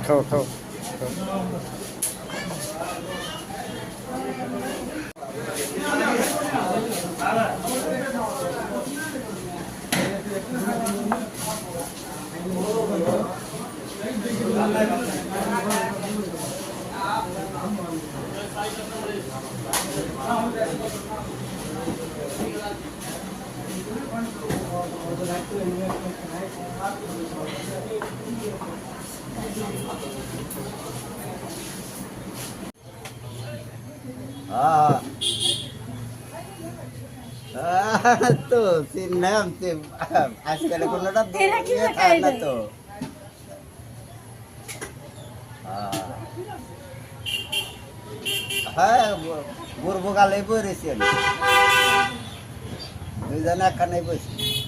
খাও খাও তো চিনলাম আজকাল কোনোটা খায় না তো হ্যাঁ বুড়বো গালে পড়েছি আমি দুইজনে একখানে বসি